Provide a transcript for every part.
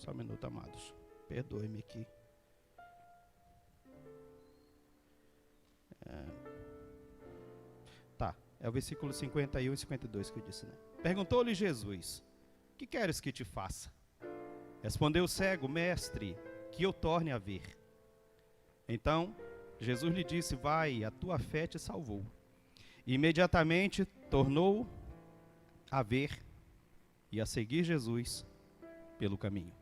Só um minuto, amados. Perdoe-me aqui. É o versículo 51 e 52 que eu disse, né? Perguntou-lhe Jesus: que queres que te faça? Respondeu o cego: mestre, que eu torne a ver. Então, Jesus lhe disse: vai, a tua fé te salvou. E imediatamente tornou a ver e a seguir Jesus pelo caminho.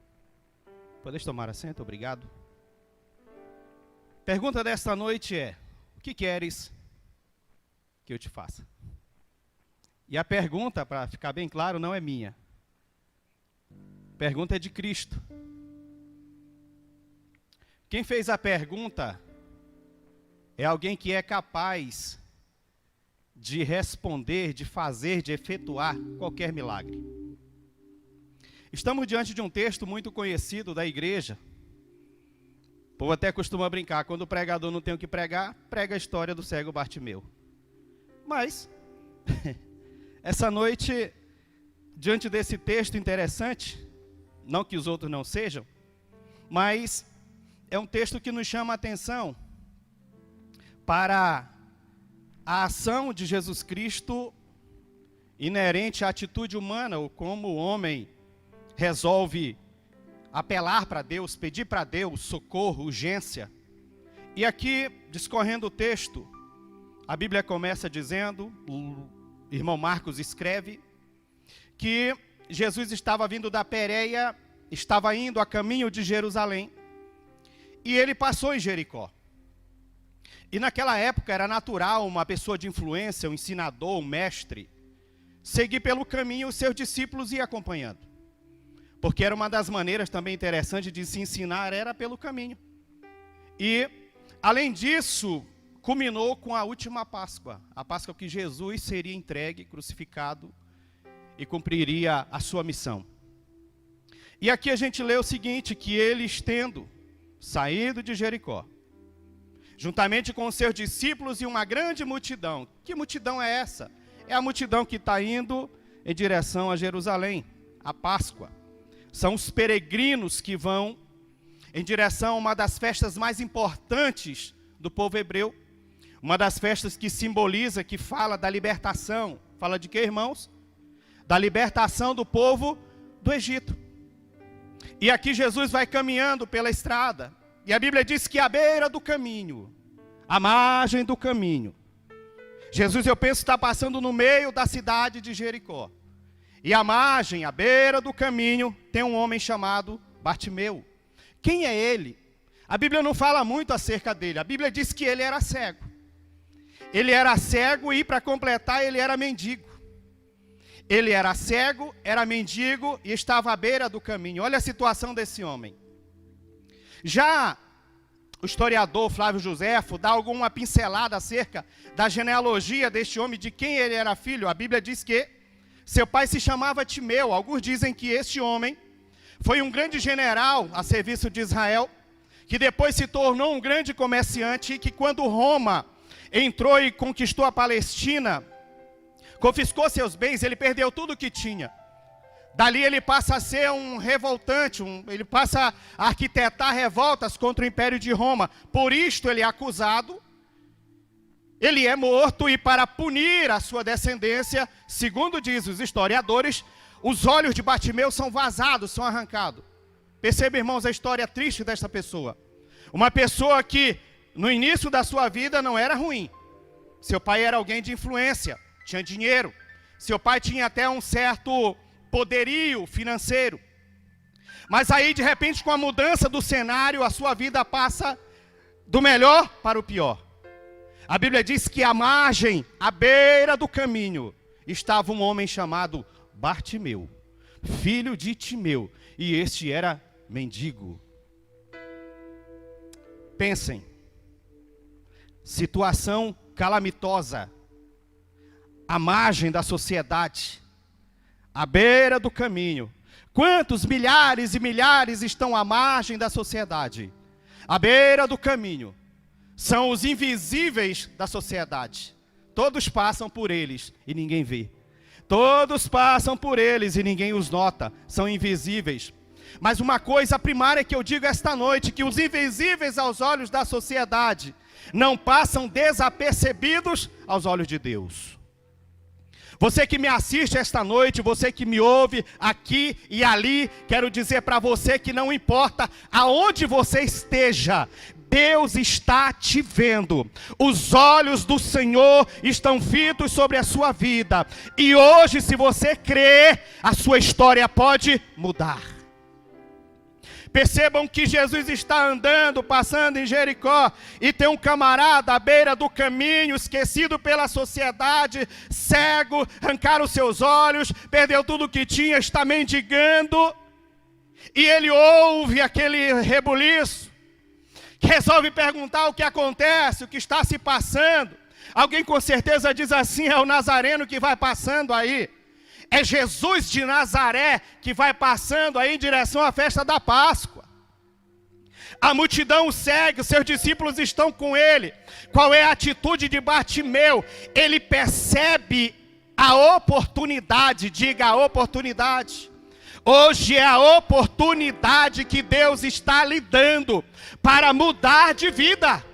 Podeis tomar assento? Obrigado. Pergunta desta noite é: o que queres que eu te faça? E a pergunta, para ficar bem claro, não é minha. A pergunta é de Cristo. Quem fez a pergunta é alguém que é capaz de responder, de fazer, de efetuar qualquer milagre. Estamos diante de um texto muito conhecido da igreja. O povo até costuma brincar: quando o pregador não tem o que pregar, prega a história do cego Bartimeu. Mas, essa noite, diante desse texto interessante, não que os outros não sejam, mas é um texto que nos chama a atenção para a ação de Jesus Cristo inerente à atitude humana, ou como o homem resolve apelar para Deus, pedir para Deus socorro, urgência. E aqui, discorrendo o texto, a Bíblia começa dizendo, o irmão Marcos escreve, que Jesus estava vindo da Pérea, estava indo a caminho de Jerusalém, e ele passou em Jericó. E naquela época era natural uma pessoa de influência, um ensinador, um mestre, seguir pelo caminho os seus discípulos e ir acompanhando. Porque era uma das maneiras também interessantes de se ensinar, era pelo caminho. E, além disso, culminou com a última Páscoa, a Páscoa que Jesus seria entregue, crucificado e cumpriria a sua missão. E aqui a gente lê o seguinte, que eles tendo saído de Jericó, juntamente com os seus discípulos e uma grande multidão. Que multidão é essa? É a multidão que está indo em direção a Jerusalém, a Páscoa. São os peregrinos que vão em direção a uma das festas mais importantes do povo hebreu. Uma das festas que simboliza, que fala da libertação. Fala de quê, irmãos? Da libertação do povo do Egito. E aqui Jesus vai caminhando pela estrada. E a Bíblia diz que à beira do caminho, à margem do caminho, Jesus, eu penso, está passando no meio da cidade de Jericó. E à margem, à beira do caminho, tem um homem chamado Bartimeu. Quem é ele? A Bíblia não fala muito acerca dele. A Bíblia diz que ele era cego. Ele era cego e, para completar, ele era mendigo. Ele era cego, era mendigo e estava à beira do caminho. Olha a situação desse homem. Já o historiador Flávio Joséfo dá alguma pincelada acerca da genealogia deste homem, de quem ele era filho. A Bíblia diz que seu pai se chamava Timeu. Alguns dizem que este homem foi um grande general a serviço de Israel, que depois se tornou um grande comerciante e que quando Roma entrou e conquistou a Palestina, confiscou seus bens, ele perdeu tudo o que tinha. Dali ele passa a ser um revoltante, ele passa a arquitetar revoltas contra o Império de Roma. Por isto ele é acusado, ele é morto e para punir a sua descendência, segundo diz os historiadores, os olhos de Bartimeu são vazados, são arrancados. Perceba, irmãos, a história triste desta pessoa. Uma pessoa que no início da sua vida não era ruim. Seu pai era alguém de influência, tinha dinheiro. Seu pai tinha até um certo poderio financeiro. Mas aí, de repente, com a mudança do cenário, a sua vida passa do melhor para o pior. A Bíblia diz que à margem, à beira do caminho, estava um homem chamado Bartimeu, filho de Timeu, e este era mendigo. Pensem, situação calamitosa, à margem da sociedade, à beira do caminho. Quantos milhares e milhares estão à margem da sociedade? À beira do caminho. São os invisíveis da sociedade. Todos passam por eles e ninguém vê. Todos passam por eles e ninguém os nota. São invisíveis. Mas uma coisa primária que eu digo esta noite, que os invisíveis aos olhos da sociedade não passam desapercebidos aos olhos de Deus. Você que me assiste esta noite, você que me ouve aqui e ali, quero dizer para você que não importa aonde você esteja, Deus está te vendo. Os olhos do Senhor estão fitos sobre a sua vida. E hoje, se você crer, a sua história pode mudar. Percebam que Jesus está andando, passando em Jericó, e tem um camarada à beira do caminho, esquecido pela sociedade, cego, arrancaram os seus olhos, perdeu tudo o que tinha, está mendigando. E ele ouve aquele rebuliço, resolve perguntar o que acontece, o que está se passando. Alguém com certeza diz assim: é o Nazareno que vai passando aí. É Jesus de Nazaré que vai passando aí em direção à festa da Páscoa. A multidão o segue, os seus discípulos estão com ele. Qual é a atitude de Bartimeu? Ele percebe a oportunidade, diga a oportunidade. Hoje é a oportunidade que Deus está lhe dando para mudar de vida.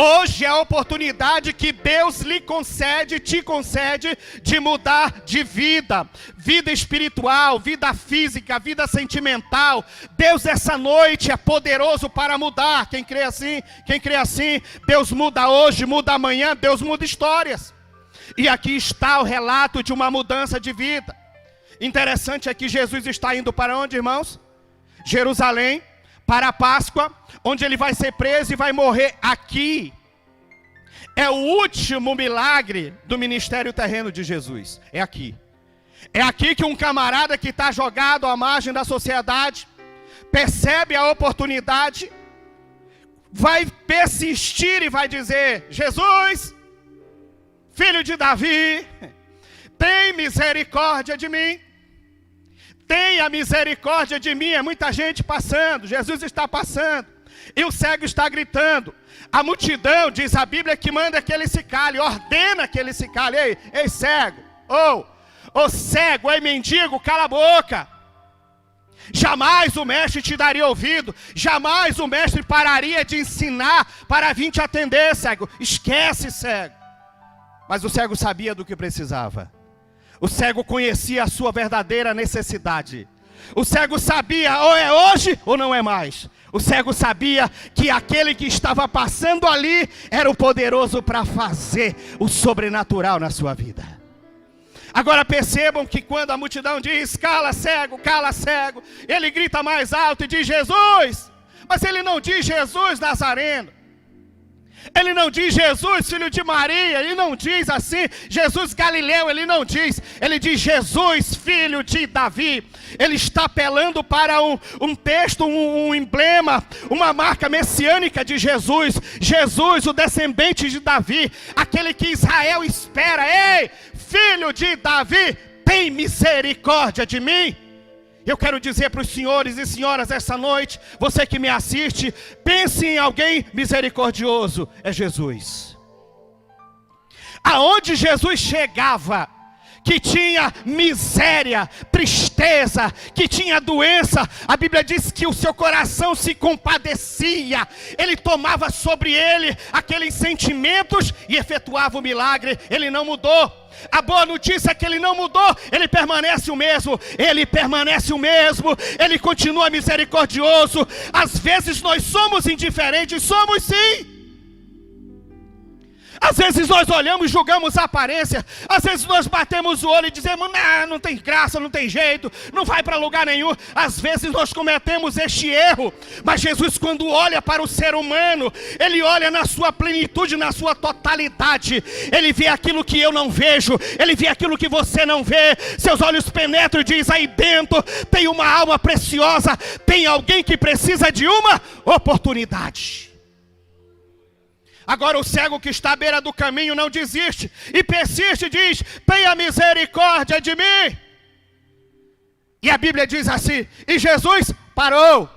Hoje é a oportunidade que Deus lhe concede, te concede, de mudar de vida. Vida espiritual, vida física, vida sentimental. Deus essa noite é poderoso para mudar. Quem crê assim? Quem crê assim? Deus muda hoje, muda amanhã, Deus muda histórias. E aqui está o relato de uma mudança de vida. Interessante é que Jesus está indo para onde, irmãos? Jerusalém, para a Páscoa, onde ele vai ser preso e vai morrer aqui. É o último milagre do ministério terreno de Jesus. É aqui. É aqui que um camarada que está jogado à margem da sociedade, percebe a oportunidade, vai persistir e vai dizer: Jesus, filho de Davi, tem misericórdia de mim. Tenha misericórdia de mim. É muita gente passando, Jesus está passando, e o cego está gritando. A multidão, diz a Bíblia, que manda que ele se cale, ordena que ele se cale. Ei cego, ô cego, ei mendigo, cala a boca. Jamais o mestre te daria ouvido, jamais o mestre pararia de ensinar para vir te atender, cego. Esquece, cego. Mas o cego sabia do que precisava. O cego conhecia a sua verdadeira necessidade. O cego sabia, ou é hoje ou não é mais. O cego sabia que aquele que estava passando ali era o poderoso para fazer o sobrenatural na sua vida. Agora percebam que quando a multidão diz: cala cego, ele grita mais alto e diz: Jesus. Mas ele não diz Jesus Nazareno. Ele não diz Jesus, filho de Maria. Ele não diz assim, Jesus Galileu. Ele não diz. Ele diz Jesus, filho de Davi. Ele está apelando para um texto, um emblema, uma marca messiânica de Jesus. Jesus, o descendente de Davi. Aquele que Israel espera. Ei, filho de Davi, tem misericórdia de mim. Eu quero dizer para os senhores e senhoras essa noite, você que me assiste, pense em alguém misericordioso, é Jesus. Aonde Jesus chegava, que tinha miséria, tristeza, que tinha doença, a Bíblia diz que o seu coração se compadecia, ele tomava sobre ele aqueles sentimentos e efetuava o milagre. Ele não mudou. A boa notícia é que ele não mudou, ele permanece o mesmo, ele continua misericordioso. Às vezes nós somos indiferentes, somos sim. Às vezes nós olhamos e julgamos a aparência. Às vezes nós batemos o olho e dizemos: não tem graça, não tem jeito, não vai para lugar nenhum. Às vezes nós cometemos este erro. Mas Jesus, quando olha para o ser humano, ele olha na sua plenitude, na sua totalidade. Ele vê aquilo que eu não vejo, ele vê aquilo que você não vê. Seus olhos penetram e diz: aí dentro tem uma alma preciosa, tem alguém que precisa de uma oportunidade. Agora o cego que está à beira do caminho não desiste e persiste e diz: tenha misericórdia de mim. E a Bíblia diz assim: e Jesus parou.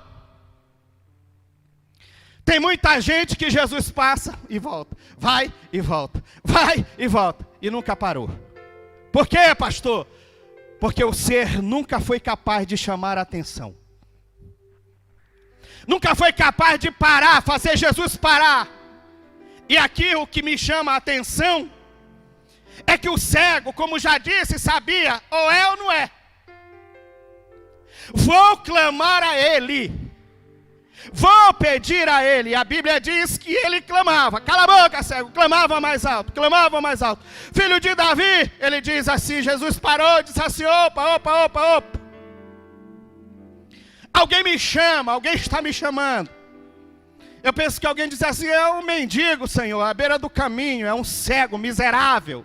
Tem muita gente que Jesus passa e volta, vai e volta, vai e volta, e nunca parou. Por quê, pastor? Porque o ser nunca foi capaz de chamar a atenção. nunca foi capaz de parar, fazer Jesus parar. E aqui o que me chama a atenção é que o cego, como já disse, sabia, ou é ou não é. Vou clamar a ele, vou pedir a ele. A Bíblia diz que ele clamava, cala a boca, cego, clamava mais alto, clamava mais alto. Filho de Davi, ele diz assim, Jesus parou e disse assim, opa. Alguém me chama, alguém está me chamando. Eu penso que alguém diz assim, é um mendigo, Senhor, à beira do caminho, é um cego, miserável.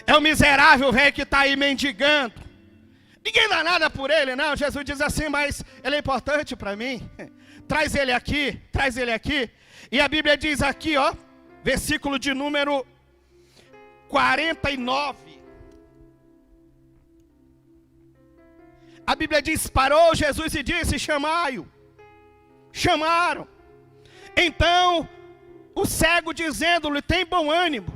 É um miserável velho que está aí mendigando. Ninguém dá nada por ele, não. Jesus diz assim, mas ele é importante para mim. Traz ele aqui, traz ele aqui. E a Bíblia diz aqui, ó, versículo de número 49. A Bíblia diz, parou Jesus e disse, chamai-o. Chamaram. Então, o cego dizendo-lhe, tem bom ânimo.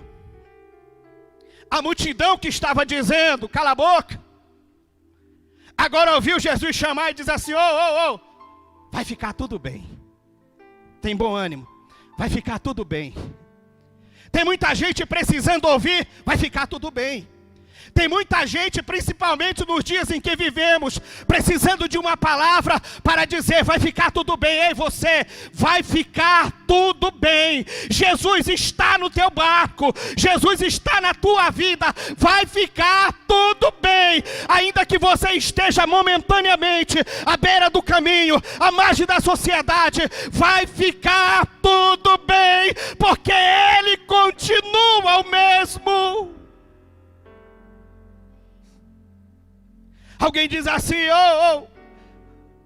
A multidão que estava dizendo, cala a boca. Agora ouviu Jesus chamar e diz assim, vai ficar tudo bem. Tem bom ânimo, vai ficar tudo bem. Tem muita gente precisando ouvir, vai ficar tudo bem. Tem muita gente, principalmente nos dias em que vivemos, precisando de uma palavra para dizer, vai ficar tudo bem. Ei, você, vai ficar tudo bem. Jesus está no teu barco, Jesus está na tua vida, vai ficar tudo bem. Ainda que você esteja momentaneamente à beira do caminho, à margem da sociedade, vai ficar tudo bem, porque Ele continua o mesmo. Alguém diz assim,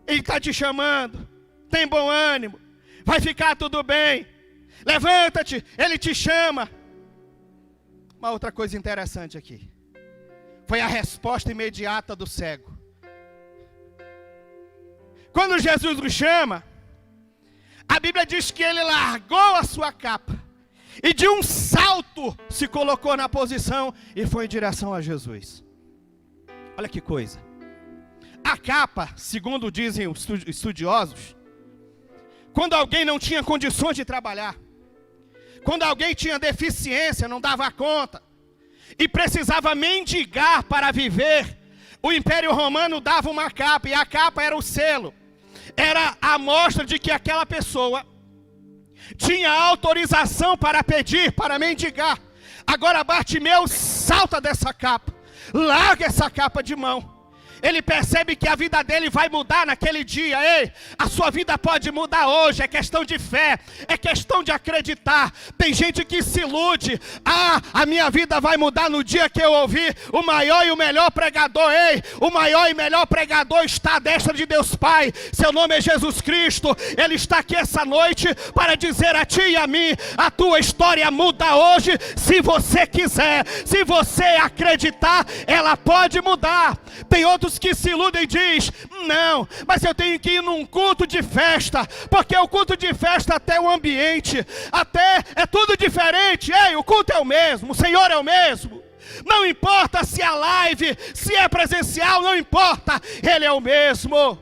Ele está te chamando, tem bom ânimo, vai ficar tudo bem, levanta-te, Ele te chama. Uma outra coisa interessante aqui, foi a resposta imediata do cego. Quando Jesus o chama, a Bíblia diz que ele largou a sua capa, e de um salto se colocou na posição, e foi em direção a Jesus. Olha que coisa. A capa, segundo dizem os estudiosos, quando alguém não tinha condições de trabalhar, quando alguém tinha deficiência, não dava conta, e precisava mendigar para viver, o Império Romano dava uma capa, e a capa era o selo, era a amostra de que aquela pessoa tinha autorização para pedir, para mendigar. Agora Bartimeu salta dessa capa, larga essa capa de mão. Ele percebe que a vida dele vai mudar naquele dia. Ei, a sua vida pode mudar hoje. É questão de fé, é questão de acreditar. Tem gente que se ilude. A minha vida vai mudar no dia que eu ouvir o maior e o melhor pregador. Ei, o maior e melhor pregador está à destra de Deus Pai. Seu nome é Jesus Cristo. Ele está aqui essa noite para dizer a ti e a mim, a tua história muda hoje, se você quiser. Se você acreditar, ela pode mudar. Tem outros que se iludem e diz, não, mas eu tenho que ir num culto de festa, porque o culto de festa até o ambiente, até é tudo diferente. Ei, o culto é o mesmo, o Senhor é o mesmo. Não importa se é live, se é presencial, não importa, Ele é o mesmo.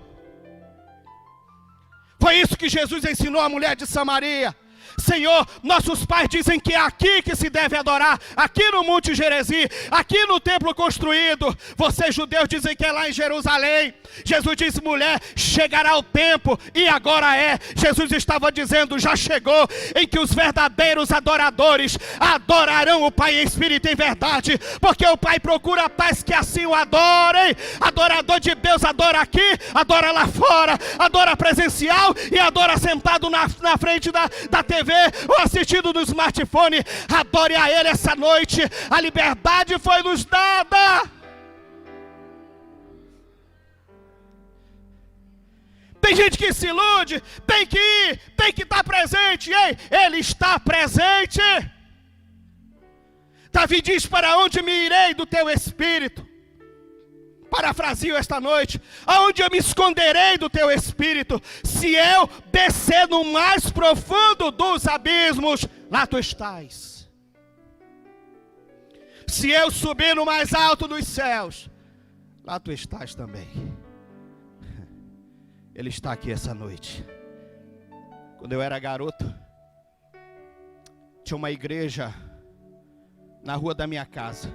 Foi isso que Jesus ensinou a mulher de Samaria. Senhor, nossos pais dizem que é aqui que se deve adorar, aqui no Monte Gerezim, aqui no templo construído. Vocês judeus dizem que é lá em Jerusalém. Jesus disse, mulher, chegará o tempo, e agora é. Jesus estava dizendo, já chegou, em que os verdadeiros adoradores adorarão o Pai em espírito e em verdade, porque o Pai procura tais que assim o adorem. Adorador de Deus adora aqui, adora lá fora, adora presencial e adora sentado na frente da TV ou assistindo no smartphone. Adore a Ele essa noite, a liberdade foi nos dada. Tem gente que se ilude, tem que ir, tem que estar presente. Ei, Ele está presente. Davi diz, para onde me irei do teu espírito? Parafrasio esta noite, aonde eu me esconderei do teu espírito? Se eu descer no mais profundo dos abismos, lá tu estás. Se eu subir no mais alto dos céus, lá tu estás também. Ele está aqui essa noite. Quando eu era garoto, tinha uma igreja na rua da minha casa.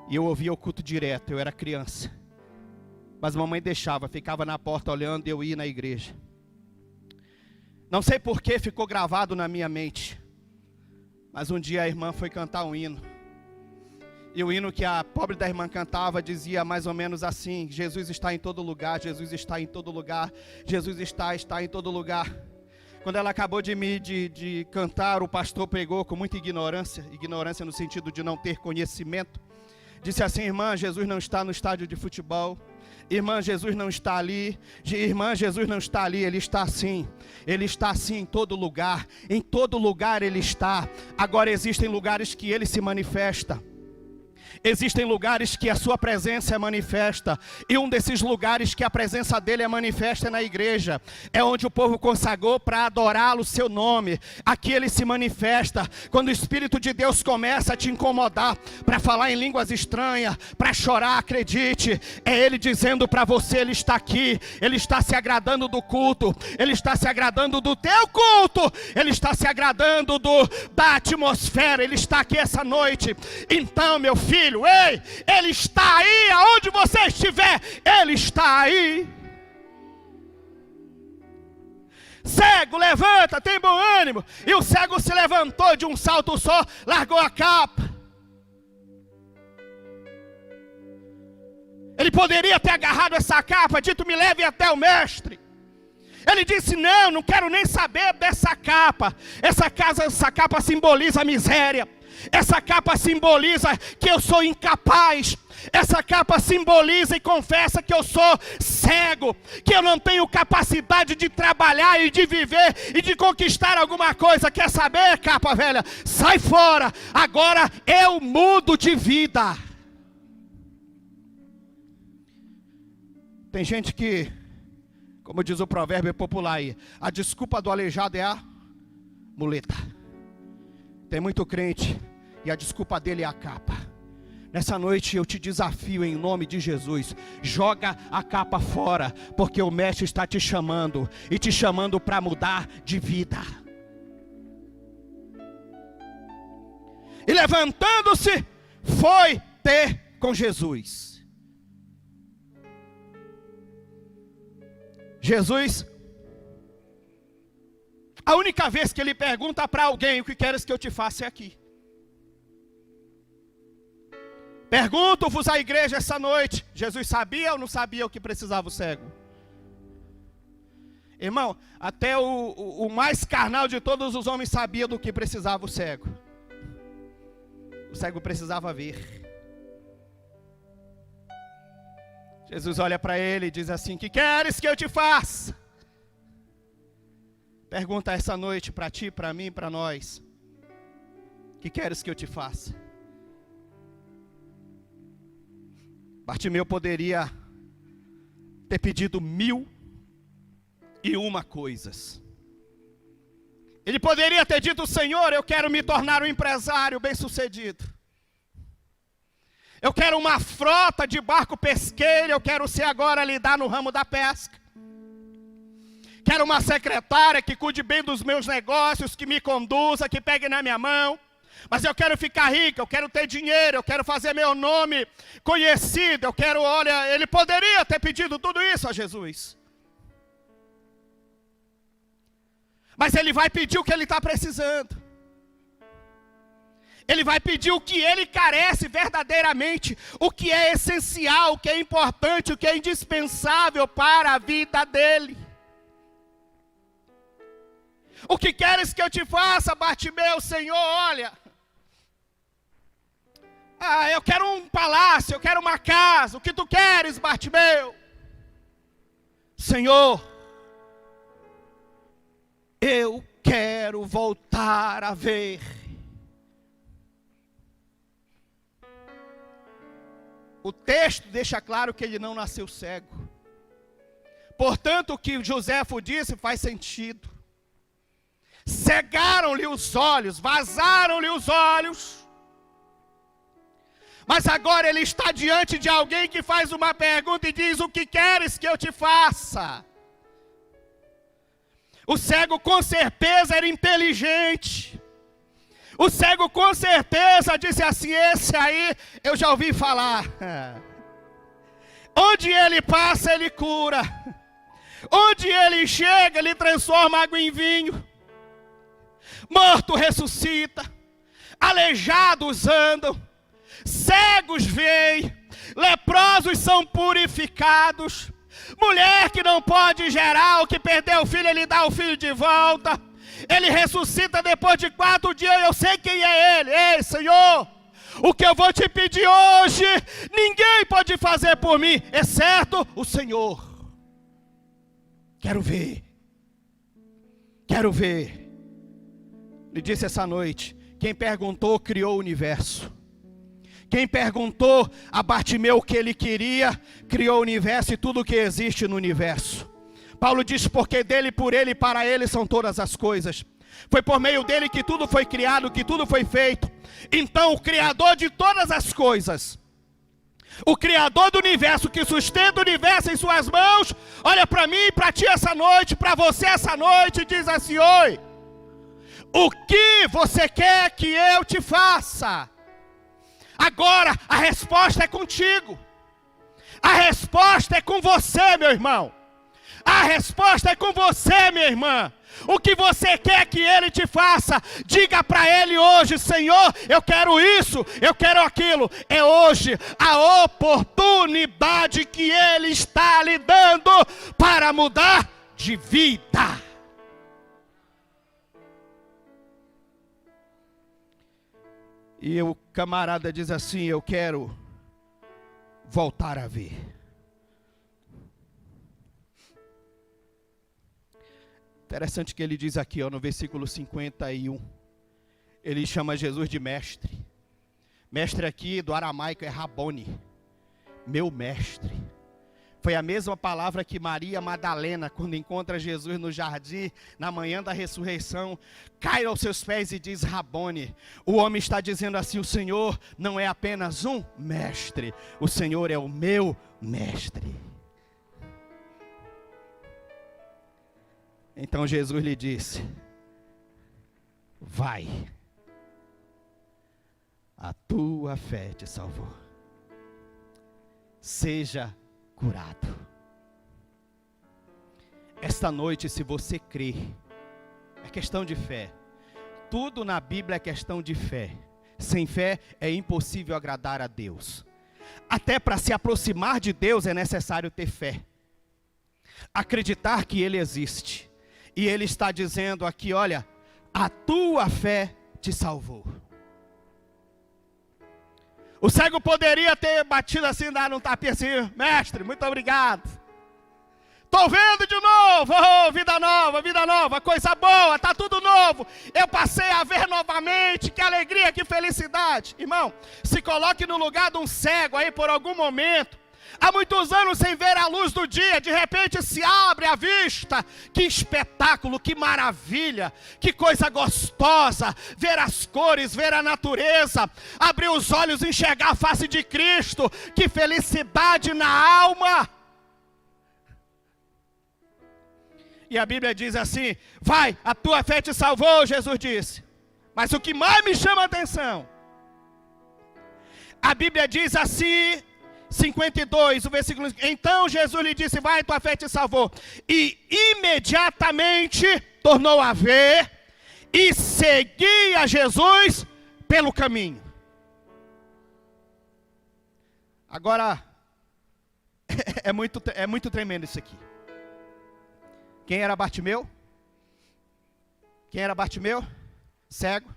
E eu ouvia o culto direto, eu era criança. Mas mamãe deixava, ficava na porta olhando e eu ia na igreja. Não sei por que ficou gravado na minha mente. Mas um dia a irmã foi cantar um hino. E o hino que a pobre da irmã cantava dizia mais ou menos assim: Jesus está em todo lugar, Jesus está em todo lugar, Jesus está em todo lugar. Quando ela acabou de cantar, o pastor pregou com muita ignorância no sentido de não ter conhecimento. Disse assim: irmã, Jesus não está no estádio de futebol. Irmã, Jesus não está ali. Irmã, Jesus não está ali. Ele está sim em todo lugar. Em todo lugar Ele está. Agora existem lugares que Ele se manifesta. Existem lugares que a sua presença é manifesta. E um desses lugares que a presença dele é manifesta é na igreja. É onde o povo consagrou para adorá-lo, o seu nome. Aqui ele se manifesta. Quando o Espírito de Deus começa a te incomodar, para falar em línguas estranhas, para chorar, acredite. É ele dizendo para você, ele está aqui. Ele está se agradando do culto. Ele está se agradando do teu culto. Ele está se agradando da atmosfera. Ele está aqui essa noite. Então, meu filho, ei, Ele está aí, aonde você estiver, Ele está aí. Cego, levanta, tem bom ânimo. E o cego se levantou de um salto só, largou a capa. Ele poderia ter agarrado essa capa, dito: me leve até o mestre. Ele disse: não quero nem saber dessa capa. Essa capa simboliza a miséria. Essa capa simboliza que eu sou incapaz. Essa capa simboliza e confessa que eu sou cego, que eu não tenho capacidade de trabalhar e de viver e de conquistar alguma coisa. Quer saber, capa velha? Sai fora, agora eu mudo de vida. Tem gente que, como diz o provérbio popular aí, a desculpa do aleijado é a muleta. Tem muito crente e a desculpa dele é a capa. Nessa noite eu te desafio em nome de Jesus: joga a capa fora, porque o mestre está te chamando, e te chamando para mudar de vida. E levantando-se, foi ter com Jesus. Jesus, a única vez que ele pergunta para alguém: o que queres que eu te faça? É aqui. Pergunto-vos à igreja essa noite: Jesus sabia ou não sabia o que precisava o cego? Irmão, até o mais carnal de todos os homens sabia do que precisava o cego. O cego precisava ver. Jesus olha para ele e diz assim: que queres que eu te faça? Pergunta essa noite para ti, para mim, para nós: que queres que eu te faça? Bartimeu poderia ter pedido 1001 coisas. Ele poderia ter dito: Senhor, eu quero me tornar um empresário bem-sucedido. Eu quero uma frota de barco pesqueiro, eu quero ser agora lidar no ramo da pesca. Quero uma secretária que cuide bem dos meus negócios, que me conduza, que pegue na minha mão. Mas eu quero ficar rico, eu quero ter dinheiro, eu quero fazer meu nome conhecido, eu quero, olha, ele poderia ter pedido tudo isso a Jesus. Mas ele vai pedir o que ele está precisando. Ele vai pedir o que ele carece verdadeiramente, o que é essencial, o que é importante, o que é indispensável para a vida dele. O que queres que eu te faça, Bartimeu? Senhor, olha, eu quero um palácio, eu quero uma casa. O que tu queres, Bartimeu? Senhor, eu quero voltar a ver. O texto deixa claro que ele não nasceu cego. Portanto, o que Joséfo disse faz sentido. Cegaram-lhe os olhos, vazaram-lhe os olhos. Mas agora ele está diante de alguém que faz uma pergunta e diz: o que queres que eu te faça? O cego com certeza era inteligente. O cego com certeza disse assim: esse aí eu já ouvi falar. Onde ele passa, ele cura. Onde ele chega, ele transforma água em vinho. Morto ressuscita. Aleijados andam. Cegos veem. Leprosos são purificados. Mulher que não pode gerar, o que perdeu o filho, ele dá o filho de volta. Ele ressuscita depois de 4 dias. Eu sei quem é ele. Ei, Senhor, o que eu vou te pedir hoje, ninguém pode fazer por mim, exceto o Senhor. Quero ver. Quero ver. Ele disse essa noite: quem perguntou, criou o universo. Quem perguntou a Bartimeu o que ele queria, criou o universo e tudo o que existe no universo. Paulo diz: porque dele, por ele e para ele são todas as coisas. Foi por meio dele que tudo foi criado, que tudo foi feito. Então o Criador de todas as coisas, o Criador do universo, que sustenta o universo em suas mãos, olha para mim e para ti essa noite, para você essa noite, e diz assim: oi, o que você quer que eu te faça? Agora a resposta é contigo. A resposta é com você, meu irmão. A resposta é com você, minha irmã. O que você quer que ele te faça, diga para ele hoje: Senhor, eu quero isso, eu quero aquilo. É hoje a oportunidade que ele está lhe dando para mudar de vida. E o camarada diz assim: eu quero voltar a ver. Interessante que ele diz aqui, no versículo 51. Ele chama Jesus de mestre. Mestre aqui do aramaico é Rabone, meu mestre. Foi a mesma palavra que Maria Madalena, quando encontra Jesus no jardim, na manhã da ressurreição, cai aos seus pés e diz: Rabone. O homem está dizendo assim: o Senhor não é apenas um mestre, o Senhor é o meu mestre. Então Jesus lhe disse: vai, a tua fé te salvou. Seja curado. Esta noite, se você crer, é questão de fé. Tudo na Bíblia é questão de fé. Sem fé é impossível agradar a Deus. Até para se aproximar de Deus é necessário ter fé. Acreditar que Ele existe. E Ele está dizendo aqui: olha, a tua fé te salvou. O cego poderia ter batido assim, dado um tapinha assim: mestre, muito obrigado. Estou vendo de novo, oh, vida nova, coisa boa, está tudo novo. Eu passei a ver novamente, que alegria, que felicidade. Irmão, se coloque no lugar de um cego aí por algum momento. Há muitos anos sem ver a luz do dia, de repente se abre a vista. Que espetáculo, que maravilha, que coisa gostosa. Ver as cores, ver a natureza, abrir os olhos, enxergar a face de Cristo. Que felicidade na alma. E a Bíblia diz assim: vai, a tua fé te salvou, Jesus disse. Mas o que mais me chama a atenção, a Bíblia diz assim, 52, o versículo: então Jesus lhe disse: vai, tua fé te salvou. E imediatamente tornou a ver e seguia Jesus pelo caminho. Agora, é muito tremendo isso aqui. Quem era Bartimeu? Quem era Bartimeu? Cego,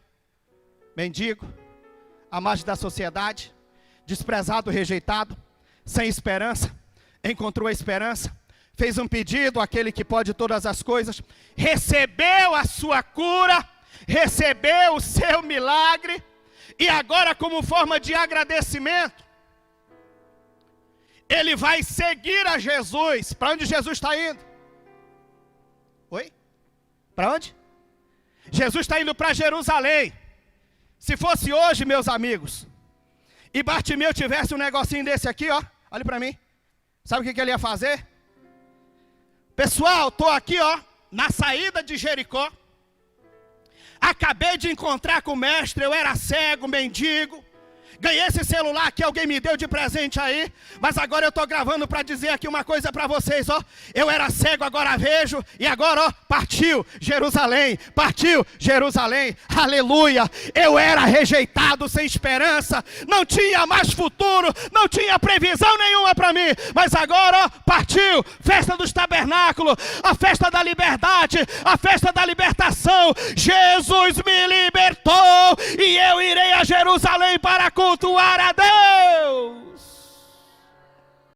mendigo, à margem da sociedade, desprezado, rejeitado, sem esperança. Encontrou a esperança, fez um pedido àquele que pode todas as coisas, recebeu a sua cura, recebeu o seu milagre, e agora, como forma de agradecimento, ele vai seguir a Jesus. Para onde Jesus está indo? Oi? Para onde? Jesus está indo para Jerusalém. Se fosse hoje, meus amigos, e Bartimeu tivesse um negocinho desse aqui, ó, olha para mim. Sabe o que ele ia fazer? Pessoal, estou aqui, ó, na saída de Jericó. Acabei de encontrar com o mestre, eu era cego, mendigo. Ganhei esse celular que alguém me deu de presente aí, mas agora eu estou gravando para dizer aqui uma coisa para vocês, ó. Eu era cego, agora vejo, e agora, ó, partiu Jerusalém, aleluia. Eu era rejeitado, sem esperança, não tinha mais futuro, não tinha previsão nenhuma para mim, mas agora, ó, partiu, festa dos tabernáculos, a festa da liberdade, a festa da libertação. Jesus me libertou, e eu irei a Jerusalém para cultuar a Deus.